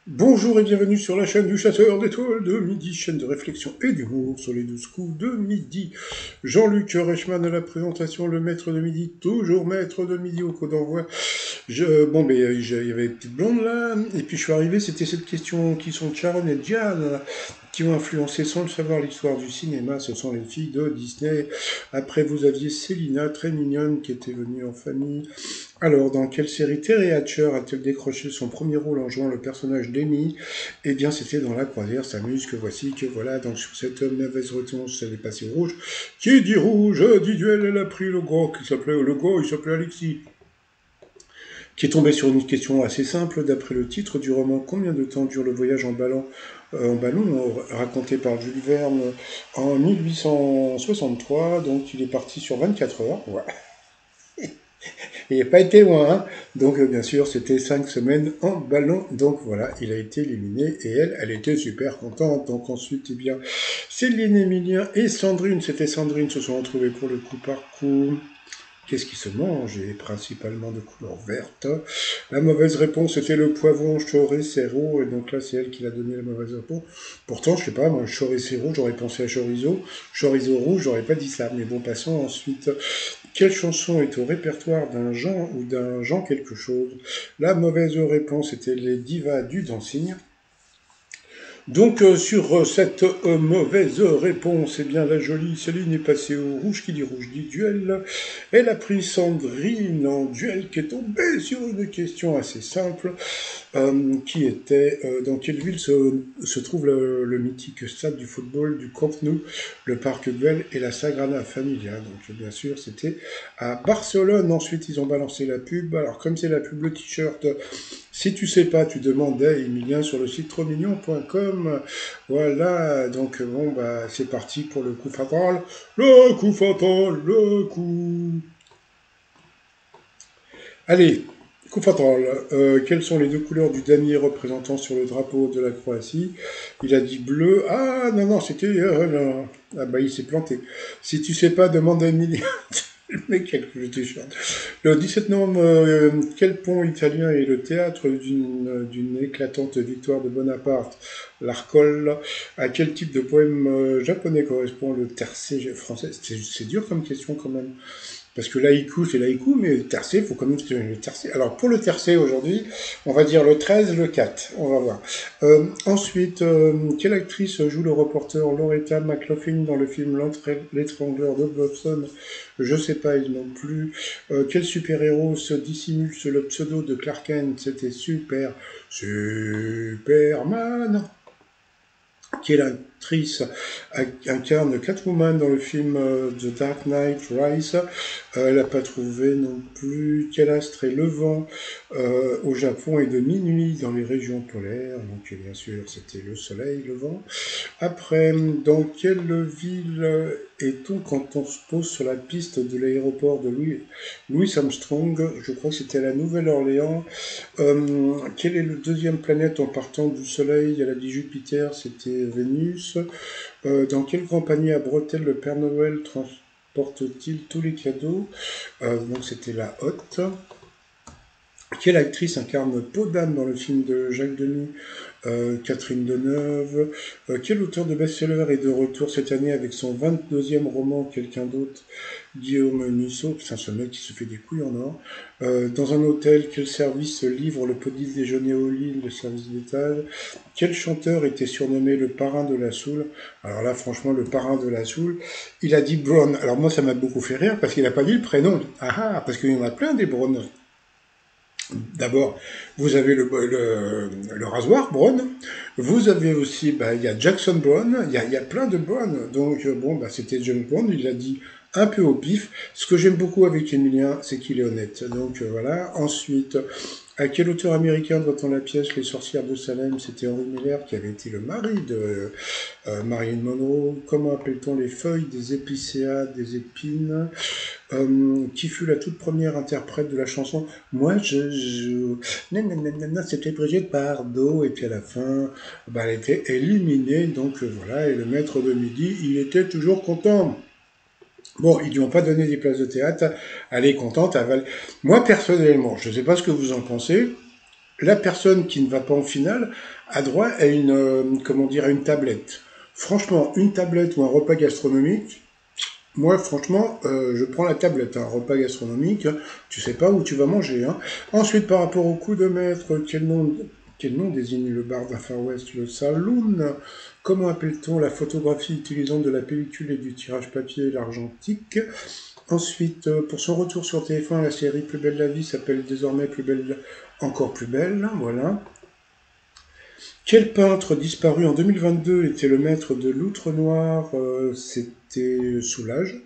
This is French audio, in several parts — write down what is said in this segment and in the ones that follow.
Bonjour et bienvenue sur la chaîne du chasseur d'étoiles de midi, chaîne de réflexion et d'humour sur les 12 coups de midi. Jean-Luc Reichmann à la présentation, le maître de midi, toujours maître de midi au code d'envoi. Il y avait une petite blonde là, et puis je suis arrivé, c'était cette question qui sont Sharon et Diane, qui ont influencé sans le savoir l'histoire du cinéma, ce sont les filles de Disney. Après vous aviez Célina, très mignonne, qui était venue en famille. Alors, dans quelle série Terry Hatcher a-t-elle décroché son premier rôle en jouant le personnage d'Amy? Eh bien, c'était dans La Croisière s'amuse, que voici, que voilà. Donc, sur cette mauvaise réponse, elle est passée au rouge. Qui dit rouge, dit duel, elle a pris le gros, il s'appelait Alexis. Qui est tombé sur une question assez simple, d'après le titre du roman. Combien de temps dure le voyage en ballon, raconté par Jules Verne en 1863? Donc, il est parti sur 24 heures. Ouais. Il n'a pas été loin, hein. Donc bien sûr, c'était 5 semaines en ballon. Donc voilà, il a été éliminé et elle était super contente. Donc ensuite, eh bien, Céline, Emilien et Sandrine, c'était Sandrine, se sont retrouvés pour le coup par coup. Qu'est-ce qui se mange? Et principalement de couleur verte. La mauvaise réponse était le poivron choricero, et donc là c'est elle qui l'a donné la mauvaise réponse. Pourtant, je sais pas, moi, choricero, j'aurais pensé à chorizo. Chorizo rouge, j'aurais pas dit ça. Mais bon, passons ensuite. Quelle chanson est au répertoire d'un Jean ou d'un Jean quelque chose? La mauvaise réponse était les divas du dancing. Donc sur cette mauvaise réponse, eh bien la jolie Céline est passée au rouge qui dit rouge dit duel. Elle a pris Sandrine en duel qui est tombée sur une question assez simple qui était dans quelle ville se trouve le mythique stade du football du Camp Nou, le Parc Güell et la Sagrada Familia. Donc bien sûr c'était à Barcelone. Ensuite ils ont balancé la pub. Alors comme c'est la pub, le t-shirt, si tu sais pas, tu demandes à Emilien sur le site trosmignon.com. Voilà, donc bon, bah c'est parti pour le coup fatal. Le coup fatal, le coup. Allez, coup fatal. Quelles sont les deux couleurs du damier représentant sur le drapeau de la Croatie? Il a dit bleu. Ah non, non, c'était. Non. Ah bah il s'est planté. Si tu sais pas, demande à Emilien. Le mec avec le t-shirt. Le 17 novembre, quel pont italien est le théâtre d'une éclatante victoire de Bonaparte? L'Arcole. À quel type de poème japonais correspond le tercé français? C'est dur comme question quand même. Parce que laïku, c'est laïku, mais tercé, il faut quand même se le tercé. Alors, pour le tercé, aujourd'hui, on va dire le 13, le 4. On va voir. Ensuite, quelle actrice joue le reporter Loretta McLaughlin dans le film L'étrangleur de Boston? Je sais pas, ils non plus. Quel super-héros se dissimule sous le pseudo de Clark Kent? C'était Superman. Quelle actrice incarne Catwoman dans le film The Dark Knight Rise? Elle n'a pas trouvé non plus. Quel astre est levant au Japon et de minuit dans les régions polaires? Donc bien sûr, c'était le soleil levant. Après, dans quelle ville est-on quand on se pose sur la piste de l'aéroport de Louis Armstrong? Je crois que c'était à la Nouvelle-Orléans. Quelle est la deuxième planète en partant du Soleil? Elle a dit Jupiter, c'était Vénus. Dans quel grand panier à bretelles le Père Noël transporte-t-il tous les cadeaux? Donc c'était la Hotte. Quelle actrice incarne Peau d'âne dans le film de Jacques Demy? Catherine Deneuve. Quel auteur de best-seller est de retour cette année avec son 22e roman? Quelqu'un d'autre? Guillaume Musso. Putain, ce mec qui se fait des couilles en or. Dans un hôtel, quel service livre le petit déjeuner au lit, le service d'étage? Quel chanteur était surnommé le parrain de la Soul? Alors là, franchement, le parrain de la Soul, il a dit Brown. Alors moi, ça m'a beaucoup fait rire parce qu'il n'a pas dit le prénom. Ah ah, parce qu'il y en a plein des Brown. D'abord, vous avez le rasoir Brown. Vous avez aussi, bah, il y a Jackson Brown. Il y a plein de Brown. Donc, bon, bah, c'était John Brown. Il l'a dit un peu au pif. Ce que j'aime beaucoup avec Emilien, c'est qu'il est honnête. Donc, voilà. Ensuite, à quel auteur américain doit-on la pièce Les sorcières de Salem? C'était Henry Miller qui avait été le mari de Marilyn Monroe. Comment appelle-t-on les feuilles des épicéas, des épines? Qui fut la toute première interprète de la chanson? Moi, nanana, c'était Brigitte Bardot, et puis à la fin, bah, elle était éliminée, donc voilà, et le maître de midi, il était toujours content. Bon, ils lui ont pas donné des places de théâtre, elle est contente, Moi, personnellement, je ne sais pas ce que vous en pensez, la personne qui ne va pas en finale a droit à une, comment dire, à une tablette. Franchement, une tablette ou un repas gastronomique, moi, franchement, je prends la tablette, un repas gastronomique, tu sais pas où tu vas manger. Hein. Ensuite, par rapport au coup de maître, quel nom désigne le bar d'un Far West? Le saloon? Comment appelle-t-on la photographie utilisant de la pellicule et du tirage papier, l'argentique? Ensuite, pour son retour sur TF1, la série Plus belle la vie s'appelle désormais Plus belle, encore plus belle, voilà. Quel peintre disparu en 2022 était le maître de l'Outre Noir? C'était Soulage.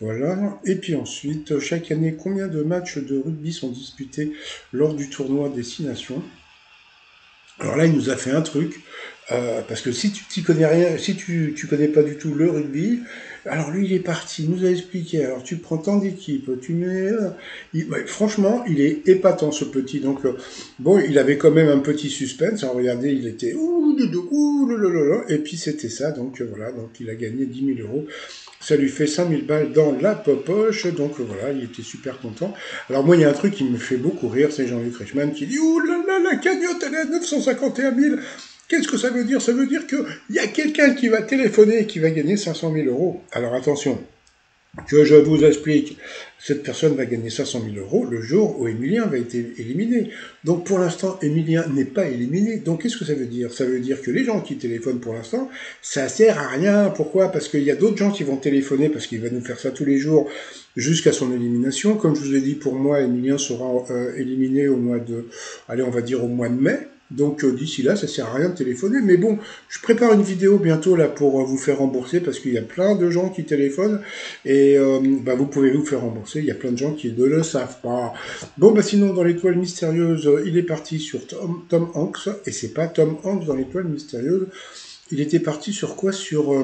Voilà. Et puis ensuite, chaque année, combien de matchs de rugby sont disputés lors du tournoi des Six Nations? Alors là, il nous a fait un truc, parce que si tu t'y connais rien, si tu connais pas du tout le rugby, alors lui, il est parti, il nous a expliqué, alors tu prends tant d'équipes, tu mets... ouais, franchement, il est épatant, ce petit, donc bon, il avait quand même un petit suspense, alors regardez, il était... Et puis c'était ça, donc voilà, donc il a gagné 10 000 euros. Ça lui fait 5 000 balles dans la poche, donc voilà, il était super content. Alors moi, il y a un truc qui me fait beaucoup rire, c'est Jean-Luc Reichmann qui dit « Ouh là là, la cagnotte, elle est à 951 000 !» Qu'est-ce que ça veut dire? Ça veut dire qu'il y a quelqu'un qui va téléphoner et qui va gagner 500 000 euros. Alors attention, que je vous explique, cette personne va gagner 500 000 euros le jour où Emilien va être éliminé. Donc pour l'instant, Emilien n'est pas éliminé. Donc qu'est-ce que ça veut dire? Ça veut dire que les gens qui téléphonent pour l'instant, ça sert à rien. Pourquoi? Parce qu'il y a d'autres gens qui vont téléphoner, parce qu'il va nous faire ça tous les jours jusqu'à son élimination. Comme je vous ai dit, pour moi, Emilien sera éliminé au mois de, allez, on va dire au mois de mai. Donc d'ici là, ça sert à rien de téléphoner. Mais bon, je prépare une vidéo bientôt là pour vous faire rembourser parce qu'il y a plein de gens qui téléphonent et bah, vous pouvez vous faire rembourser. Il y a plein de gens qui ne le savent pas. Bon, bah sinon, dans l'étoile mystérieuse, il est parti sur Tom Hanks et c'est pas Tom Hanks dans l'étoile mystérieuse. Il était parti sur quoi? Sur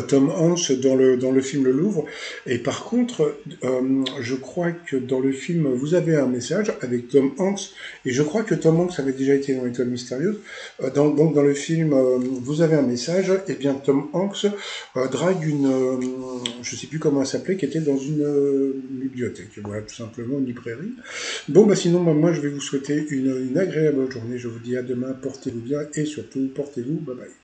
Tom Hanks dans le film Le Louvre. Et par contre, je crois que dans le film, vous avez un message avec Tom Hanks, et je crois que Tom Hanks avait déjà été dans l'Étoile Mystérieuse. Donc dans le film, vous avez un message, et bien Tom Hanks drague une, je sais plus comment elle s'appelait, qui était dans une bibliothèque, voilà, tout simplement, une librairie. Bon, bah sinon, moi je vais vous souhaiter une agréable journée. Je vous dis à demain, portez-vous bien, et surtout, portez-vous, bye bye.